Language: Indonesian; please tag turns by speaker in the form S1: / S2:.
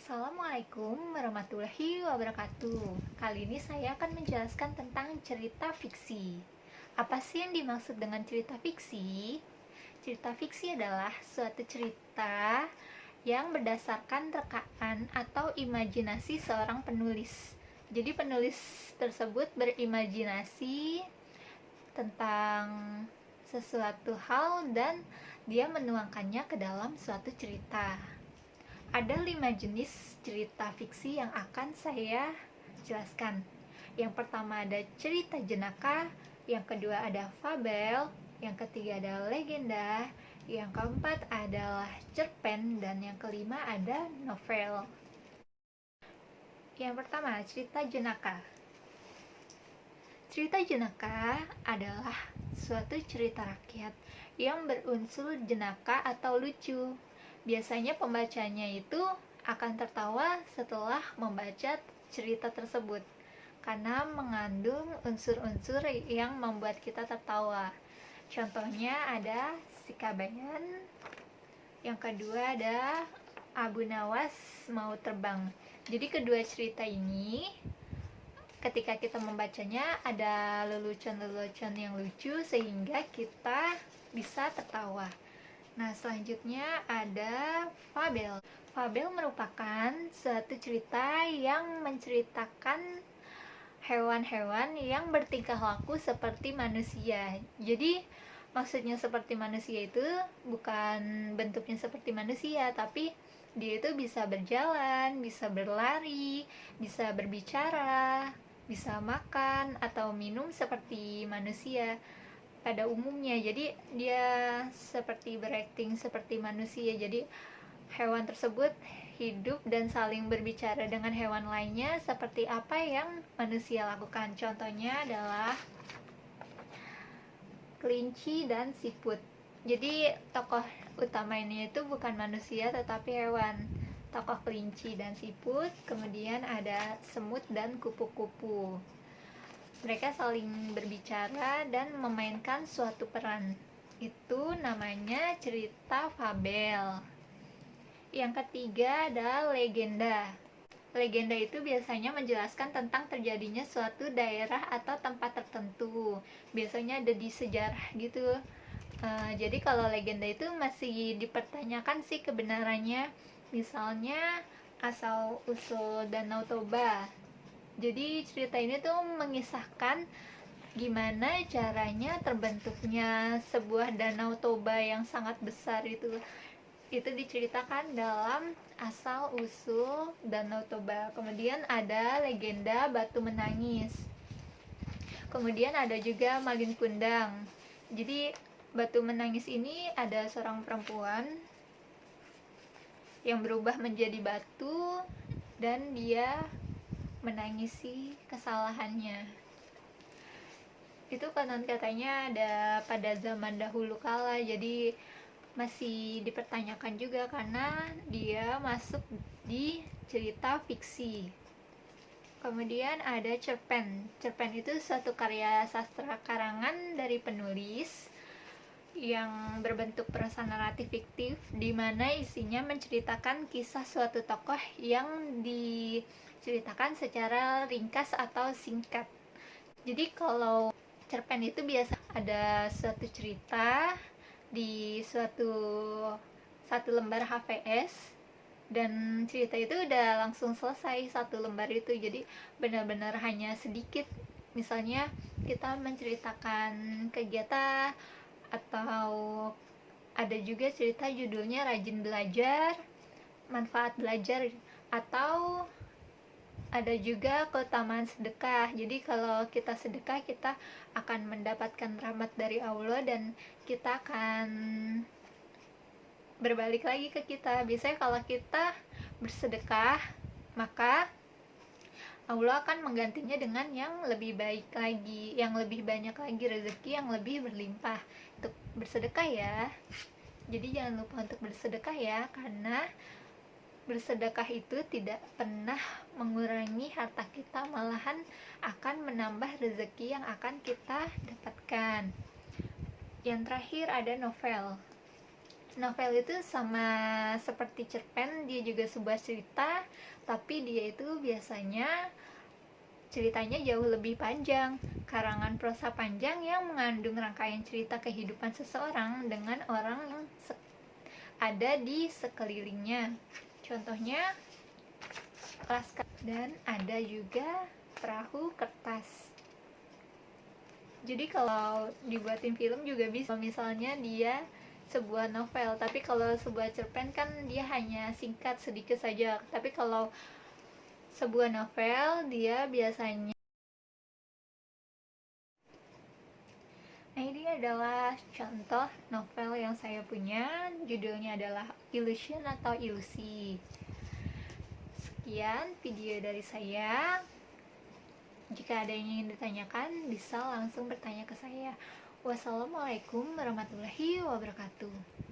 S1: Assalamualaikum warahmatullahi wabarakatuh. Kali ini saya akan menjelaskan tentang cerita fiksi. Apa sih yang dimaksud dengan cerita fiksi? Cerita fiksi adalah suatu cerita yang berdasarkan rekaan atau imajinasi seorang penulis. Jadi penulis tersebut berimajinasi tentang sesuatu hal dan dia menuangkannya ke dalam suatu cerita. Ada 5 jenis cerita fiksi yang akan saya jelaskan. Yang pertama ada cerita jenaka, yang kedua ada fabel, yang ketiga ada legenda, yang keempat adalah cerpen, dan yang kelima ada novel. Yang pertama, cerita jenaka. Cerita jenaka adalah suatu cerita rakyat yang berunsur jenaka atau lucu. Biasanya pembacanya itu akan tertawa setelah membaca cerita tersebut karena mengandung unsur-unsur yang membuat kita tertawa. Contohnya ada Si Kabayan, yang kedua ada Abu Nawas Mau Terbang. Jadi kedua cerita ini ketika kita membacanya ada lelucon-lelucon yang lucu sehingga kita bisa tertawa. Nah, selanjutnya ada fabel. Fabel merupakan suatu cerita yang menceritakan hewan-hewan yang bertingkah laku seperti manusia. Jadi, maksudnya seperti manusia itu bukan bentuknya seperti manusia, tapi dia itu bisa berjalan, bisa berlari, bisa berbicara, bisa makan atau minum seperti manusia pada umumnya. Jadi dia seperti berakting seperti manusia. Jadi hewan tersebut hidup dan saling berbicara dengan hewan lainnya seperti apa yang manusia lakukan. Contohnya adalah kelinci dan siput. Jadi tokoh utama ini itu bukan manusia tetapi hewan. Tokoh kelinci dan siput, kemudian ada semut dan kupu-kupu. Mereka saling berbicara dan memainkan suatu peran. Itu namanya cerita fabel. Yang ketiga ada legenda. Legenda itu biasanya menjelaskan tentang terjadinya suatu daerah atau tempat tertentu. Biasanya ada di sejarah gitu. Jadi kalau legenda itu masih dipertanyakan sih kebenarannya. Misalnya asal usul Danau Toba. Jadi cerita ini tuh mengisahkan gimana caranya terbentuknya sebuah danau Toba yang sangat besar itu. Itu diceritakan dalam asal usul Danau Toba. Kemudian ada legenda Batu Menangis. Kemudian ada juga Malin Kundang. Jadi Batu Menangis ini ada seorang perempuan yang berubah menjadi batu dan dia menangisi kesalahannya. Itu konon katanya ada pada zaman dahulu kala, jadi masih dipertanyakan juga karena dia masuk di cerita fiksi. Kemudian ada cerpen. Cerpen itu suatu karya sastra karangan dari penulis yang berbentuk prosa naratif fiktif di mana isinya menceritakan kisah suatu tokoh yang diceritakan secara ringkas atau singkat. Jadi kalau cerpen itu biasa ada suatu cerita di satu lembar HVS dan cerita itu udah langsung selesai satu lembar itu. Jadi benar-benar hanya sedikit. Misalnya kita menceritakan kegiatan atau ada juga cerita judulnya Rajin Belajar, Manfaat Belajar, atau ada juga keutamaan sedekah. Jadi kalau kita sedekah kita akan mendapatkan rahmat dari Allah dan kita akan berbalik lagi ke kita. Biasanya kalau kita bersedekah maka Allah akan menggantinya dengan yang lebih baik lagi, yang lebih banyak lagi, rezeki yang lebih berlimpah. Untuk bersedekah ya. Jadi jangan lupa untuk bersedekah ya, karena bersedekah itu tidak pernah mengurangi harta kita, malahan akan menambah rezeki yang akan kita dapatkan. Yang terakhir ada novel. Novel itu sama seperti cerpen, dia juga sebuah cerita, tapi dia itu biasanya ceritanya jauh lebih panjang, karangan prosa panjang yang mengandung rangkaian cerita kehidupan seseorang dengan orang yang ada di sekelilingnya. Contohnya Laskar, dan ada juga Perahu Kertas. Jadi kalau dibuatin film juga bisa, misalnya dia sebuah novel, tapi kalau sebuah cerpen kan dia hanya singkat sedikit saja. Tapi kalau sebuah novel dia biasanya. Nah, ini adalah contoh novel yang saya punya, judulnya adalah Illusion atau Ilusi. Sekian video dari saya. Jika ada yang ingin ditanyakan, bisa langsung bertanya ke saya. Wassalamualaikum warahmatullahi wabarakatuh.